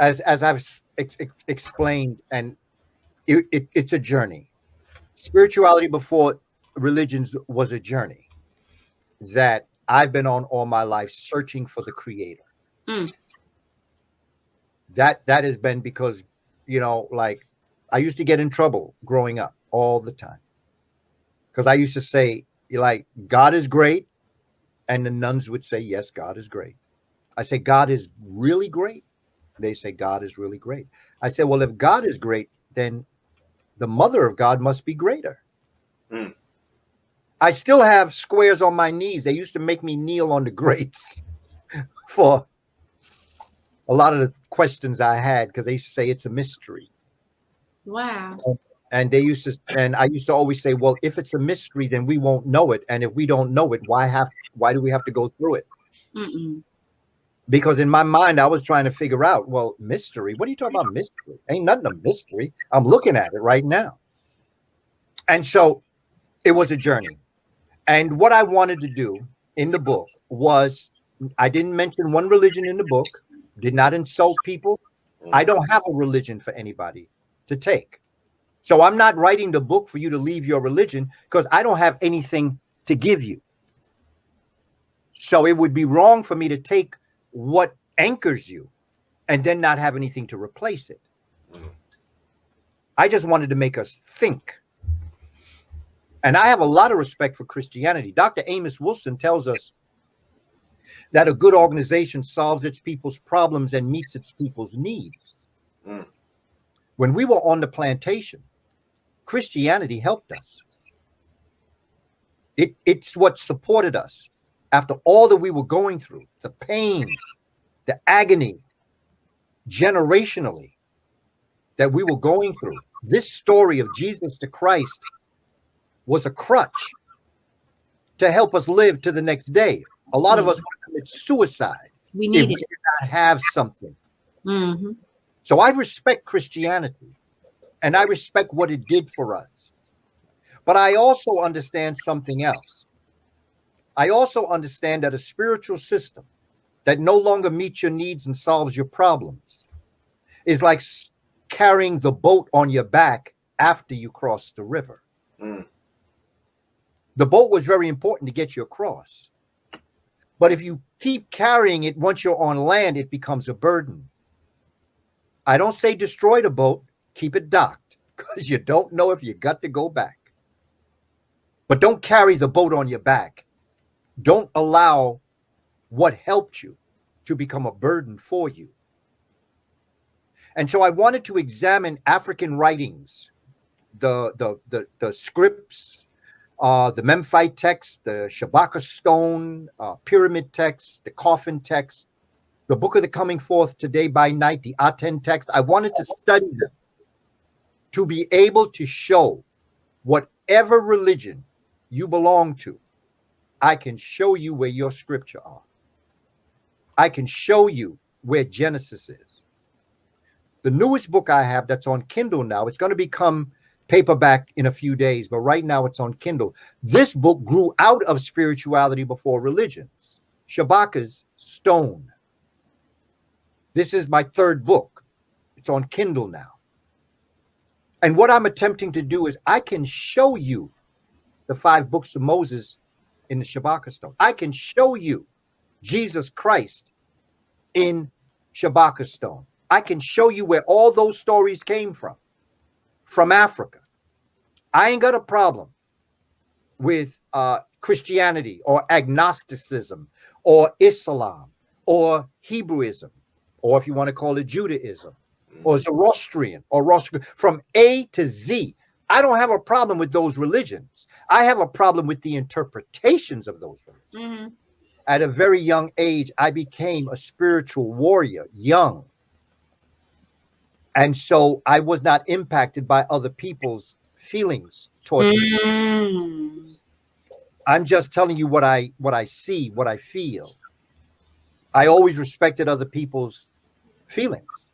as I've explained, and it's a journey. Spirituality before religions was a journey that I've been on all my life, searching for the creator. Mm. That has been because, like, I used to get in trouble growing up all the time because I used to say, like, God is great, and the nuns would say, yes, God is great. I say, God is really great. They say, God is really great. I say, well, if God is great, then the mother of God must be greater. Mm. I still have squares on my knees. They used to make me kneel on the grates for a lot of the questions I had because they used to say it's a mystery. Wow. And I used to always say, well, if it's a mystery, then we won't know it. And if we don't know it, why do we have to go through it? Mm-mm. Because in my mind, I was trying to figure out, well, mystery? What are you talking about, mystery? Ain't nothing a mystery. I'm looking at it right now. And so it was a journey. And what I wanted to do in the book was, I didn't mention one religion in the book, did not insult people. I don't have a religion for anybody to take. So I'm not writing the book for you to leave your religion because I don't have anything to give you. So it would be wrong for me to take what anchors you and then not have anything to replace it. I just wanted to make us think. And I have a lot of respect for Christianity. Dr. Amos Wilson tells us that a good organization solves its people's problems and meets its people's needs. Mm. When we were on the plantation, Christianity helped us. It's what supported us after all that we were going through, the pain, the agony, generationally, that we were going through. This story of Jesus the Christ was a crutch to help us live to the next day. A lot of us would commit suicide if we did not have something. Mm-hmm. So I respect Christianity, and I respect what it did for us. But I also understand something else. I also understand that a spiritual system that no longer meets your needs and solves your problems is like carrying the boat on your back after you cross the river. Mm. The boat was very important to get you across. But if you keep carrying it, once you're on land, it becomes a burden. I don't say destroy the boat, keep it docked, because you don't know if you got to go back. But don't carry the boat on your back. Don't allow what helped you to become a burden for you. And so I wanted to examine African writings, the scripts, the Memphite text, the Shabaka stone, pyramid text, the coffin text, the Book of the Coming Forth Today by Night, the Aten text. I wanted to study them to be able to show whatever religion you belong to, I can show you where your scripture are. I can show you where Genesis is. The newest book I have that's on Kindle now, it's going to become paperback in a few days, but right now it's on Kindle. This book grew out of spirituality before religions. Shabaka's Stone. This is my third book. It's on Kindle now. And what I'm attempting to do is I can show you the 5 books of Moses in the Shabaka Stone. I can show you Jesus Christ in Shabaka Stone. I can show you where all those stories came from Africa. I ain't got a problem with Christianity or agnosticism or Islam or Hebrewism, or if you want to call it Judaism or Zoroastrian or Rosicrucian, from A to Z. I don't have a problem with those religions. I have a problem with the interpretations of those religions. Mm-hmm. At a very young age, I became a spiritual warrior, young. And so I was not impacted by other people's feelings towards me. I'm just telling you what I see, what I feel. I always respected other people's feelings.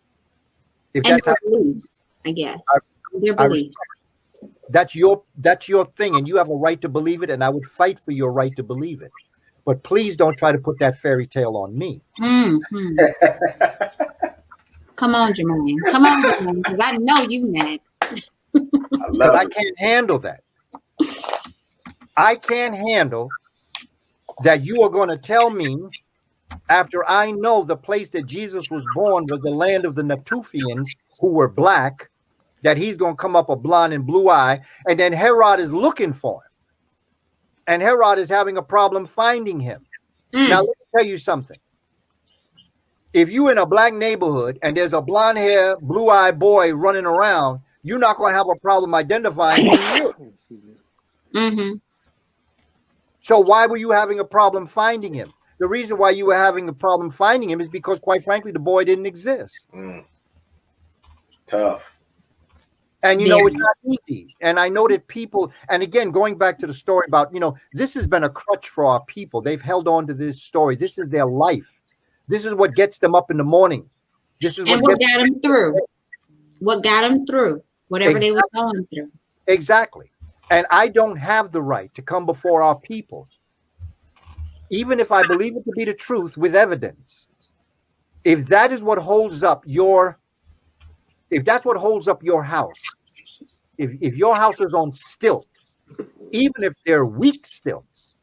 If and that's their beliefs, I guess. Their beliefs. That's your thing, and you have a right to believe it, and I would fight for your right to believe it. But please don't try to put that fairy tale on me. Mm-hmm. Come on, Jermaine. Come on, Jermaine, because I know you next. Because I can't handle that. I can't handle that you are going to tell me, after I know the place that Jesus was born was the land of the Natufians, who were black, that he's going to come up a blonde and blue eye, and then Herod is looking for him. And Herod is having a problem finding him. Now, let me tell you something. If you're in a black neighborhood and there's a blonde hair, blue eye boy running around, you're not going to have a problem identifying who he is. Mm-hmm. So why were you having a problem finding him? The reason why you were having a problem finding him is because, quite frankly, the boy didn't exist. Tough. And, you know, it's not easy. And I know that people, and again, going back to the story about, you know, this has been a crutch for our people. They've held on to this story. This is their life. This is what gets them up in the morning. This is what got them through. What got them through, whatever they were going through. Exactly. And I don't have the right to come before our people, even if I believe it to be the truth, with evidence. If that is what holds up if that's what holds up your house, if your house is on stilts, even if they're weak stilts,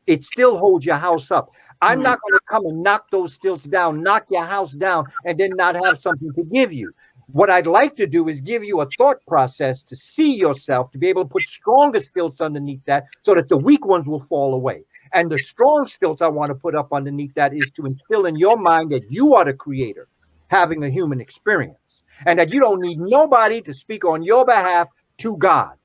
it still holds your house up. I'm not going to come and knock those stilts down, knock your house down, and then not have something to give you. What I'd like to do is give you a thought process to see yourself, to be able to put stronger stilts underneath that so that the weak ones will fall away. And the strong stilts I want to put up underneath that is to instill in your mind that you are the creator having a human experience, and that you don't need nobody to speak on your behalf to God.